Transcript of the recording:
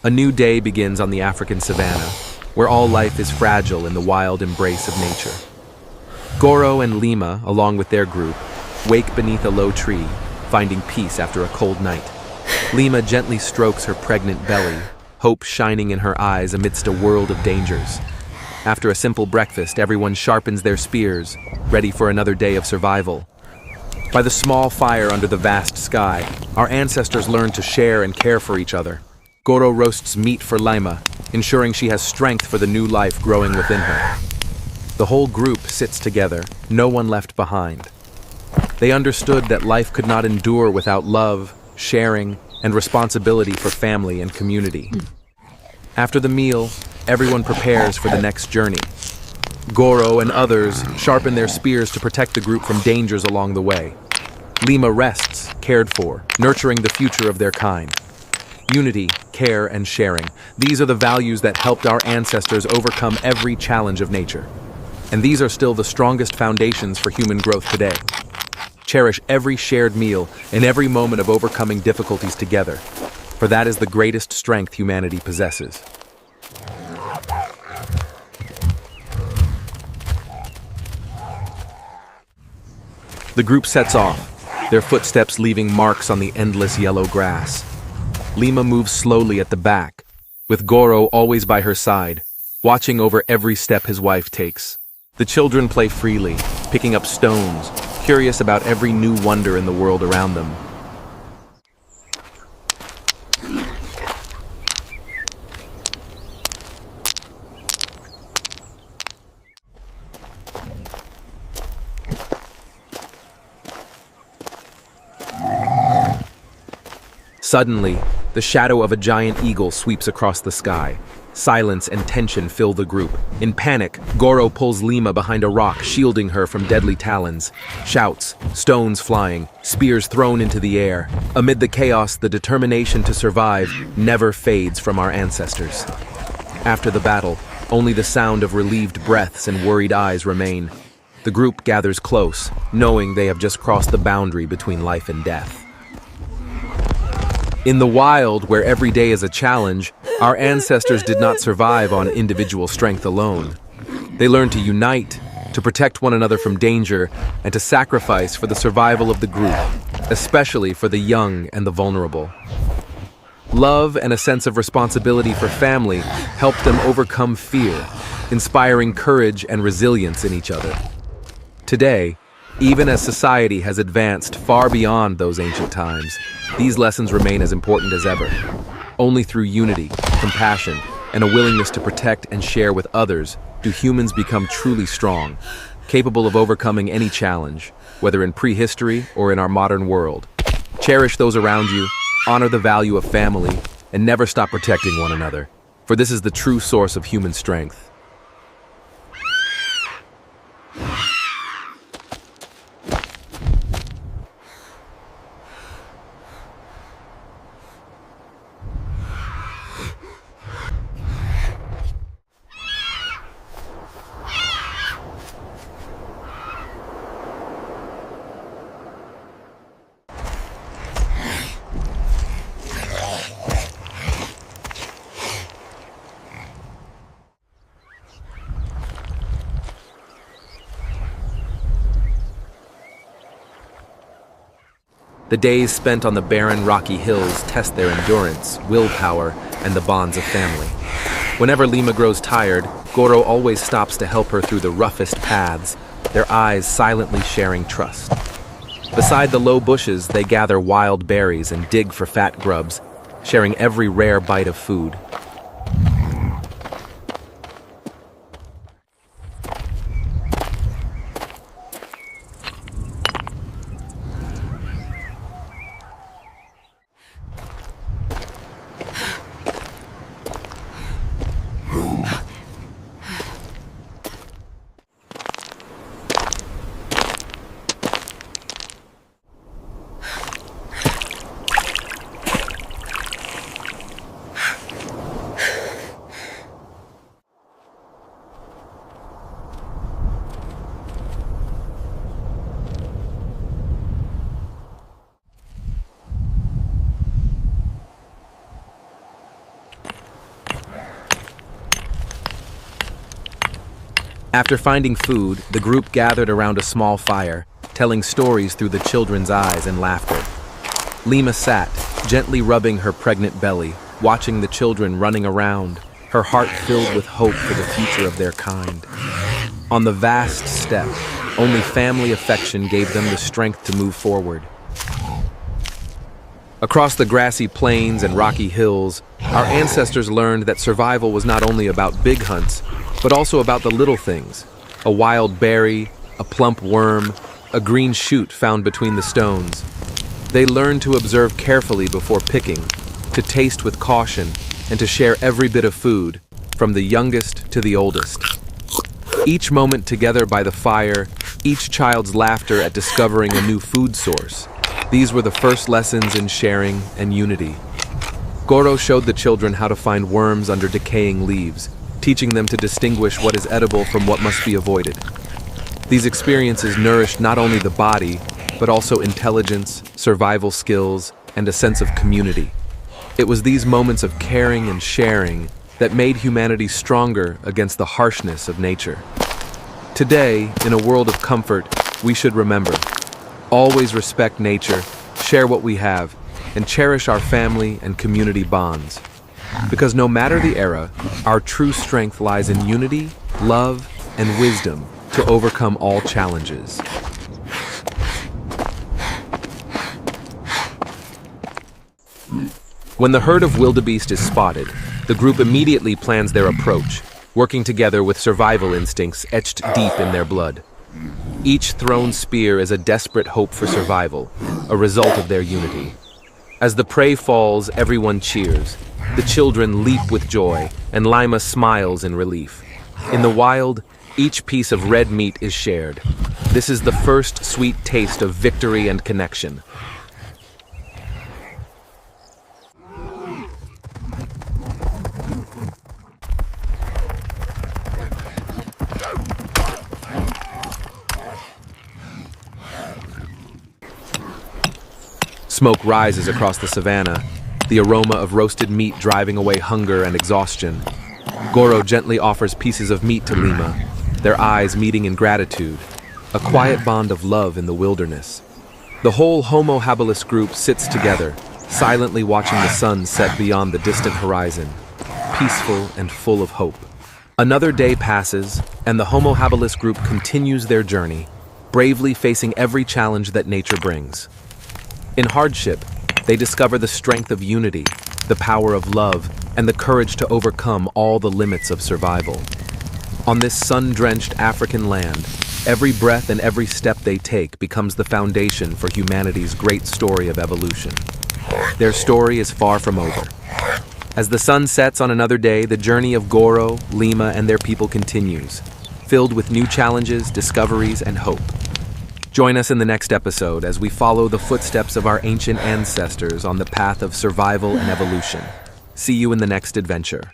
A new day begins on the African savanna, where all life is fragile in the wild embrace of nature. Goro and Lima, along with their group, wake beneath a low tree, finding peace after a cold night. Lima gently strokes her pregnant belly, hope shining in her eyes amidst a world of dangers. After a simple breakfast, everyone sharpens their spears, ready for another day of survival. By the small fire under the vast sky, our ancestors learned to share and care for each other. Goro roasts meat for Lima, ensuring she has strength for the new life growing within her. The whole group sits together, no one left behind. They understood that life could not endure without love, sharing, and responsibility for family and community. After the meal, everyone prepares for the next journey. Goro and others sharpen their spears to protect the group from dangers along the way. Lima rests, cared for, nurturing the future of their kind. Unity, care, and sharing. These are the values that helped our ancestors overcome every challenge of nature. And these are still the strongest foundations for human growth today. Cherish every shared meal and every moment of overcoming difficulties together, for that is the greatest strength humanity possesses. The group sets off, their footsteps leaving marks on the endless yellow grass. Lima moves slowly at the back, with Goro always by her side, watching over every step his wife takes. The children play freely, picking up stones, curious about every new wonder in the world around them. Suddenly, the shadow of a giant eagle sweeps across the sky. Silence and tension fill the group. In panic, Goro pulls Lima behind a rock, shielding her from deadly talons. Shouts, stones flying, spears thrown into the air. Amid the chaos, the determination to survive never fades from our ancestors. After the battle, only the sound of relieved breaths and worried eyes remain. The group gathers close, knowing they have just crossed the boundary between life and death. In the wild, where every day is a challenge, our ancestors did not survive on individual strength alone. They learned to unite, to protect one another from danger, and to sacrifice for the survival of the group, especially for the young and the vulnerable. Love and a sense of responsibility for family helped them overcome fear, inspiring courage and resilience in each other. Today, even as society has advanced far beyond those ancient times, these lessons remain as important as ever. Only through unity, compassion, and a willingness to protect and share with others do humans become truly strong, capable of overcoming any challenge, whether in prehistory or in our modern world. Cherish those around you, honor the value of family, and never stop protecting one another, for this is the true source of human strength. The days spent on the barren, rocky hills test their endurance, willpower, and the bonds of family. Whenever Lima grows tired, Goro always stops to help her through the roughest paths, their eyes silently sharing trust. Beside the low bushes, they gather wild berries and dig for fat grubs, sharing every rare bite of food. After finding food, the group gathered around a small fire, telling stories through the children's eyes and laughter. Lima sat, gently rubbing her pregnant belly, watching the children running around, her heart filled with hope for the future of their kind. On the vast steppe, only family affection gave them the strength to move forward. Across the grassy plains and rocky hills, our ancestors learned that survival was not only about big hunts, but also about the little things: a wild berry, a plump worm, a green shoot found between the stones. They learned to observe carefully before picking, to taste with caution, and to share every bit of food, from the youngest to the oldest. Each moment together by the fire, each child's laughter at discovering a new food source. These were the first lessons in sharing and unity. Goro showed the children how to find worms under decaying leaves, teaching them to distinguish what is edible from what must be avoided. These experiences nourished not only the body, but also intelligence, survival skills, and a sense of community. It was these moments of caring and sharing that made humanity stronger against the harshness of nature. Today, in a world of comfort, we should remember: always respect nature, share what we have, and cherish our family and community bonds. Because no matter the era, our true strength lies in unity, love, and wisdom to overcome all challenges. When the herd of wildebeest is spotted, the group immediately plans their approach, working together with survival instincts etched deep in their blood. Each thrown spear is a desperate hope for survival, a result of their unity. As the prey falls, everyone cheers. The children leap with joy, and Lima smiles in relief. In the wild, each piece of red meat is shared. This is the first sweet taste of victory and connection. Smoke rises across the savannah, the aroma of roasted meat driving away hunger and exhaustion. Goro gently offers pieces of meat to Lima, their eyes meeting in gratitude, a quiet bond of love in the wilderness. The whole Homo habilis group sits together, silently watching the sun set beyond the distant horizon, peaceful and full of hope. Another day passes, and the Homo habilis group continues their journey, bravely facing every challenge that nature brings. In hardship, they discover the strength of unity, the power of love, and the courage to overcome all the limits of survival. On this sun-drenched African land, every breath and every step they take becomes the foundation for humanity's great story of evolution. Their story is far from over. As the sun sets on another day, the journey of Goro, Lima, and their people continues, filled with new challenges, discoveries, and hope. Join us in the next episode as we follow the footsteps of our ancient ancestors on the path of survival and evolution. See you in the next adventure.